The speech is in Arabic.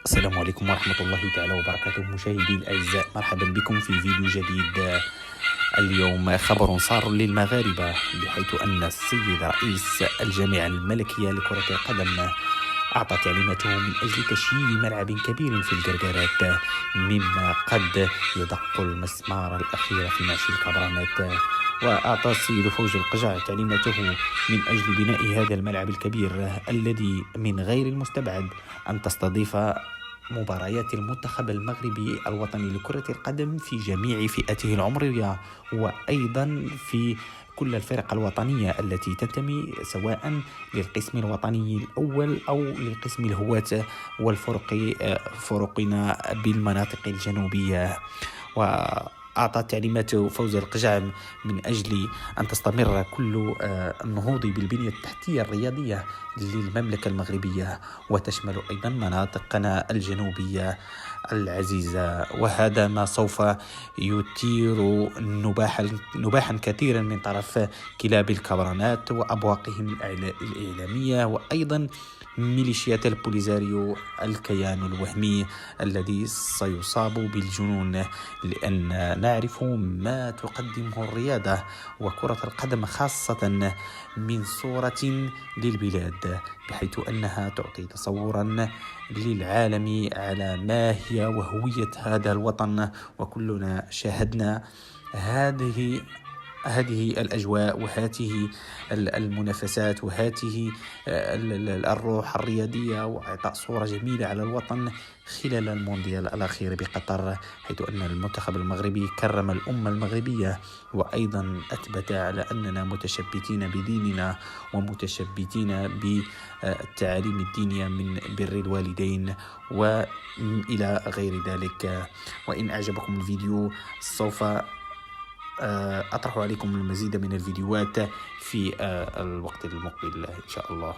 السلام عليكم ورحمة الله تعالى وبركاته. مشاهدي الأعزاء، مرحبا بكم في فيديو جديد. اليوم خبر سار للمغاربة، بحيث أن السيد رئيس الجامعة الملكية لكرة القدم أعطى تعليماته من أجل تشييد ملعب كبير في الجرجرات، مما قد يدق المسمار الأخير في نعش الكبرانات. وأعطى السيد فوج القجع تعليماته من أجل بناء هذا الملعب الكبير، الذي من غير المستبعد أن تستضيف مباريات المنتخب المغربي الوطني لكرة القدم في جميع فئاته العمرية، وأيضا في كل الفرق الوطنية التي تنتمي سواء للقسم الوطني الأول أو للقسم الهواة فرقنا بالمناطق الجنوبية. وأعطى تعليمات فوز القجع من أجل أن تستمر كل النهوض بالبنية التحتية الرياضية للمملكة المغربية، وتشمل أيضا مناطقنا الجنوبية العزيزة. وهذا ما سوف يثير نباحا كثيرا من طرف كلاب الكبرانات وأبواقهم الإعلامية، وأيضا ميليشيات البوليزاريو، الكيان الوهمي الذي سيصاب بالجنون، لأن نعرف ما تقدمه الرياضة وكرة القدم خاصة من صورة للبلاد، بحيث أنها تعطي تصورا للعالم على ما هي وهوية هذا الوطن. وكلنا شاهدنا هذه الأجواء وهذه المنافسات وهذه الروح الرياضية، وإعطاء صورة جميلة على الوطن خلال المونديال الأخير بقطر، حيث أن المنتخب المغربي كرم الأمة المغربية، وأيضا أثبت على أننا متشبتين بديننا ومتشبتين بالتعاليم الدينية من بر الوالدين وإلى غير ذلك. وإن أعجبكم الفيديو سوف أطرح عليكم المزيد من الفيديوهات في الوقت المقبل إن شاء الله.